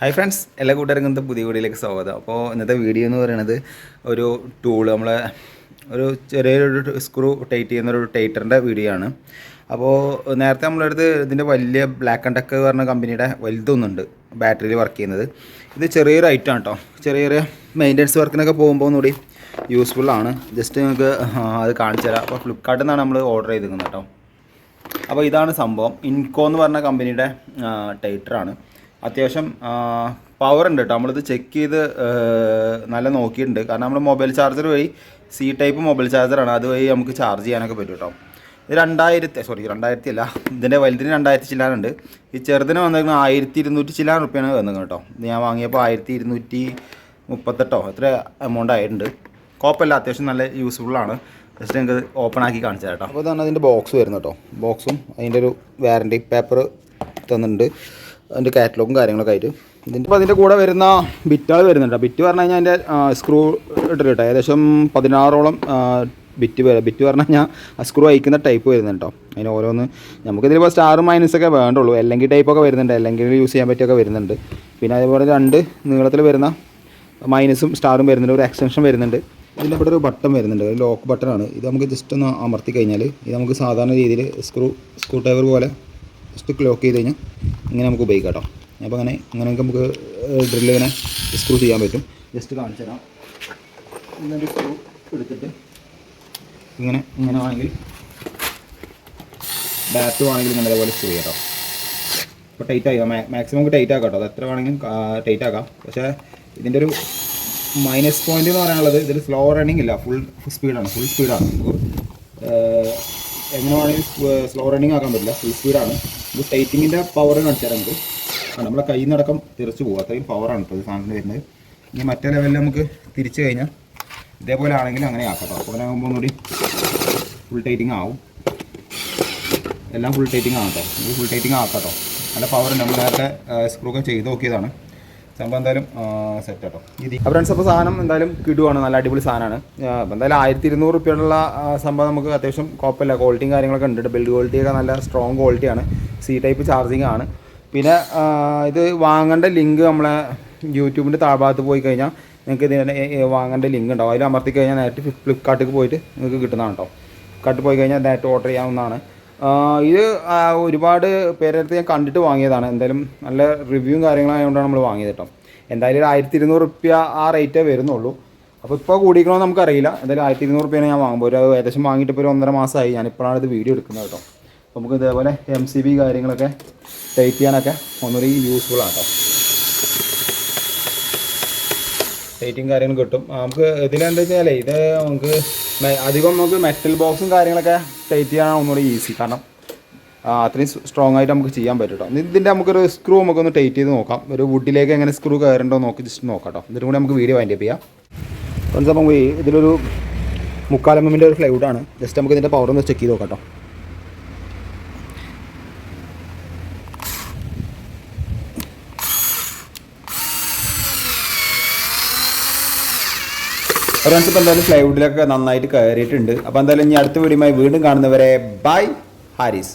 Hi friends, എല്ലാ കൂട്ടുകാർക്കും ഇന്നത്തെ പുതിയ വീഡിയോയിലേക്ക് സ്വാഗതം. അപ്പോൾ ഇന്നത്തെ വീഡിയോ എന്ന് പറയുന്നത് ഒരു ടൂള് നമ്മളെ ഒരു ചെറിയൊരു സ്ക്രൂ ടൈറ്റ് ചെയ്യുന്ന ഒരു ടൈറ്ററിൻ്റെ വീഡിയോ ആണ്. അപ്പോൾ നേരത്തെ നമ്മളെടുത്ത് ഇതിൻ്റെ വലിയ ബ്ലാക്ക് ആൻഡ് ടെക്ക് പറഞ്ഞ കമ്പനിയുടെ വലുതൊന്നുണ്ട് ബാറ്ററിയിൽ വർക്ക് ചെയ്യുന്നത്. ഇത് ചെറിയൊരു ഐറ്റം ആണ് കേട്ടോ. ചെറിയ മെയിൻ്റനൻസ് വർക്കിനൊക്കെ പോകുമ്പോൾ ഒന്നുകൂടി യൂസ്ഫുള്ളാണ്. ജസ്റ്റ് നിങ്ങൾക്ക് അത് കാണിച്ചു തരാം. അപ്പോൾ ഫ്ലിപ്കാർട്ടിൽ നിന്നാണ് നമ്മൾ ഓർഡർ ചെയ്തിരിക്കുന്നത് കേട്ടോ. അപ്പോൾ ഇതാണ് സംഭവം. ഇൻകോ എന്ന് പറഞ്ഞ കമ്പനിയുടെ ടൈറ്ററാണ്. അത്യാവശ്യം പവർ ഉണ്ട് കേട്ടോ. നമ്മളിത് ചെക്ക് ചെയ്ത് നല്ല നോക്കിയിട്ടുണ്ട്. കാരണം നമ്മൾ മൊബൈൽ ചാർജർ വഴി സി ടൈപ്പ് മൊബൈൽ ചാർജറാണ്, അതുവഴി നമുക്ക് ചാർജ് ചെയ്യാനൊക്കെ പറ്റും കേട്ടോ. ഇത് 2000 അല്ല, ഇതിൻ്റെ വലുതിന് 2000 ചില്ലാനുണ്ട്. ഈ ചെറുതിന് വന്നിരിക്കുന്നത് 1200 ചില്ലാൻ റുപ്യാണ് വന്നത് കേട്ടോ. ഇത് ഞാൻ വാങ്ങിയപ്പോൾ 1238 എത്ര എമൗണ്ട് ആയിട്ടുണ്ട്. കുഴപ്പമില്ല, അത്യാവശ്യം നല്ല യൂസ്ഫുള്ളാണ്. ജസ്റ്റ് നിങ്ങൾക്ക് ഓപ്പൺ ആക്കി കാണിച്ചു തരാം കേട്ടോ. അപ്പോൾ ഇതാണ് അതിൻ്റെ ബോക്സ് വരുന്നത് കേട്ടോ. ബോക്സും അതിൻ്റെ ഒരു വാറൻറ്റി പേപ്പർ തന്നിട്ടുണ്ട്, അതിൻ്റെ കാറ്റലോഗും കാര്യങ്ങളൊക്കെ ആയിട്ട്. അതിൻ്റെ കൂടെ വരുന്ന ബിറ്റുകൾ വരുന്നുണ്ട്. ബിറ്റ് പറഞ്ഞു കഴിഞ്ഞാൽ അതിൻ്റെ സ്ക്രൂ ഇട്ടിട്ട് കേട്ടോ. ഏകദേശം 16ഓളം ബിറ്റ് പറഞ്ഞു കഴിഞ്ഞാൽ ആ സ്ക്രൂ അയക്കുന്ന ടൈപ്പ് വരുന്നുണ്ട് കേട്ടോ. അതിന് ഓരോന്ന് നമുക്കിതിലിപ്പോൾ സ്റ്റാറും മൈനസൊക്കെ വേണ്ടുള്ളൂ. അല്ലെങ്കിൽ ടൈപ്പൊക്കെ വരുന്നുണ്ട്, അല്ലെങ്കിൽ യൂസ് ചെയ്യാൻ പറ്റിയൊക്കെ വരുന്നുണ്ട്. പിന്നെ അതേപോലെ 2 നീളത്തിൽ വരുന്ന മൈനസും സ്റ്റാറും വരുന്നുണ്ട്. ഒരു എക്സ്റ്റൻഷൻ വരുന്നുണ്ട്. ഇതിൻ്റെ ഇവിടെ ഒരു ബട്ടൺ വരുന്നുണ്ട്, ഒരു ലോക്ക് ബട്ടണാണ്. ഇത് നമുക്ക് ജസ്റ്റ് ഒന്ന് അമർത്തി കഴിഞ്ഞാൽ ഇത് നമുക്ക് സാധാരണ രീതിയിൽ സ്ക്രൂ ഡ്രൈവർ പോലെ ജസ്റ്റ് ലോക്ക് ചെയ്ത് കഴിഞ്ഞാൽ ഇങ്ങനെ നമുക്ക് ഉപയോഗിക്കാം കേട്ടോ. അപ്പോൾ അങ്ങനെ നമുക്ക് ഡ്രില്ല് ഇങ്ങനെ സ്ക്രൂ ചെയ്യാൻ പറ്റും. ജസ്റ്റ് കാണിച്ചു തരാം. ഇങ്ങനെ സ്ക്രൂ എടുത്തിട്ട് ഇങ്ങനെ ആണെങ്കിൽ ബാറ്റ് വേണമെങ്കിൽ ഇങ്ങനെ അതേപോലെ സ്ക്രൂ ചെയ്യാം കേട്ടോ. ഇപ്പോൾ ടൈറ്റ് ആക്കാം, മാക്സിമം നമുക്ക് ടൈറ്റ് ആക്കാം കേട്ടോ. അത് എത്ര വേണമെങ്കിലും ടൈറ്റ് ആക്കാം. പക്ഷേ ഇതിൻ്റെ ഒരു മൈനസ് പോയിന്റ് എന്ന് പറയാനുള്ളത് ഇതിൽ സ്ലോ റണ്ണിങ് ഇല്ല, ഫുൾ സ്പീഡാണ്. എങ്ങനെ വേണമെങ്കിൽ സ്ലോ റണ്ണിങ് ആക്കാൻ പറ്റില്ല, ഫുൾ സ്പീഡാണ്. ഇത് ടൈറ്റിങ്ങിൻ്റെ പവർ കാണിച്ചു തരാം നമുക്ക്. നമ്മളെ കയ്യിൽ നിന്നടക്കം തെറിച്ച് പോകും, അത്രയും പവറാണ് ഇപ്പോൾ ഇത് സാധനത്തിന് വരുന്നത്. ഇനി മറ്റേ ലെവലിൽ നമുക്ക് തിരിച്ചു കഴിഞ്ഞാൽ ഇതേപോലെ ആണെങ്കിലും അങ്ങനെ ആക്കാം കേട്ടോ. അപ്പോൾ ആകുമ്പോൾ ഒന്നുകൂടി ഫുൾ ടൈറ്റിങ് ആവും. എല്ലാം ഫുൾ ടൈറ്റിങ് ആകാം കേട്ടോ. ഇത് ഫുൾ ടൈറ്റിങ് ആക്കാം കേട്ടോ. നല്ല പവറുണ്ട്. നമ്മൾ നേരത്തെ സ്ക്രൂ ഒക്കെ ചെയ്ത് നോക്കിയതാണ്. സംഭവം എന്തായാലും സെറ്റ് കേട്ടോ. അപ്പോൾ ഫ്രണ്ട്സ്, അപ്പോൾ സാധനം എന്തായാലും കിടുവാണ്, നല്ല അടിപൊളി സാധനമാണ്. അപ്പോൾ എന്തായാലും 1200 റുപ്യയുള്ള സംഭവം നമുക്ക് അത്യാവശ്യം കുഴപ്പമില്ല. ക്വാളിറ്റിയും കാര്യങ്ങളൊക്കെ ഉണ്ട്. ബിൽഡ് ക്വാളിറ്റിയൊക്കെ നല്ല സ്ട്രോങ് ക്വാളിറ്റിയാണ്. സി ടൈപ്പ് ചാർജിങ് ആണ്. പിന്നെ ഇത് വാങ്ങേണ്ട ലിങ്ക് നമ്മളെ യൂട്യൂബിൻ്റെ താഴ്ഭാഗത്ത് പോയി കഴിഞ്ഞാൽ നിങ്ങൾക്ക് ഇതിന് വാങ്ങേണ്ട ലിങ്ക് ഉണ്ടാവും. അതിൽ അമർത്തി കഴിഞ്ഞാൽ നേരിട്ട് ഫ്ലിപ്കാർട്ടിൽ പോയിട്ട് നിങ്ങൾക്ക് കിട്ടുന്നതാണ് കേട്ടോ. ഫ്ലിപ്കാർട്ടിൽ പോയി കഴിഞ്ഞാൽ നേരിട്ട് ഓർഡർ ചെയ്യാവുന്നതാണ്. ഇത് ഒരുപാട് പേരടുത്ത് ഞാൻ കണ്ടിട്ട് വാങ്ങിയതാണ്. എന്തായാലും നല്ല റിവ്യൂവും കാര്യങ്ങളായതുകൊണ്ടാണ് നമ്മൾ വാങ്ങിയത് കേട്ടോ. എന്തായാലും 1200 റുപ്യ ആ റേറ്റേ വരുന്നുള്ളൂ. അപ്പോൾ ഇപ്പോൾ കൂടിക്കണമെന്ന് നമുക്കറിയില്ല. എന്തായാലും 1200 റുപ്യാണ് ഞാൻ വാങ്ങുമ്പോൾ. ഒരു ഏകദേശം വാങ്ങിയിട്ട് ഇപ്പോൾ ഒരു 1.5 മാസമായി. ഞാനിപ്പോഴാണ് ഇത് വീഡിയോ എടുക്കുന്നത് കേട്ടോ. അപ്പോൾ നമുക്ക് ഇതേപോലെ MCB കാര്യങ്ങളൊക്കെ ടൈറ്റ് ചെയ്യാനൊക്കെ ഒന്നുകൂടി യൂസ്ഫുള്ളാണ് കേട്ടോ. ടൈറ്റിങ് കാര്യങ്ങൾ കിട്ടും നമുക്ക്. ഇതിലെന്താ വെച്ചാൽ ഇത് നമുക്ക് അധികം നമുക്ക് മെറ്റൽ ബോക്സും കാര്യങ്ങളൊക്കെ ടൈറ്റ് ചെയ്യാനാണ് ഒന്നുകൂടി ഈസി. കാരണം അത്രയും സ്ട്രോങ് ആയിട്ട് നമുക്ക് ചെയ്യാൻ പറ്റും കേട്ടോ. ഇതിൻ്റെ നമുക്കൊരു സ്ക്രൂ നമുക്കൊന്ന് ടൈറ്റ് ചെയ്ത് നോക്കാം. ഒരു വുഡിലേക്ക് എങ്ങനെ സ്ക്രൂ കയറണ്ടോ നോക്കി ജസ്റ്റ് നോക്കാം കേട്ടോ. എന്നിട്ട് കൂടി നമുക്ക് വീഡിയോ വൈൻഡ് അപ്പ് ചെയ്യാം. ഫ്രണ്ട്സ്, അപ്പം ഇതിലൊരു 3/4 mm ഒരു ഫ്ലൈവുഡാണ്. ജസ്റ്റ് നമുക്ക് ഇതിൻ്റെ പവർ ഒന്ന് ചെക്ക് ചെയ്ത് നോക്കാം കേട്ടോ. ഫ്രണ്ട്സ്, ഇപ്പോൾ എന്തായാലും ഫ്ലൈവുഡിലൊക്കെ നന്നായിട്ട് കയറിയിട്ടുണ്ട്. അപ്പോൾ എന്തായാലും ഇനി അടുത്ത വീഡിയോയുമായി വീണ്ടും കാണുന്നവരെ ബൈ ഹാരിസ്.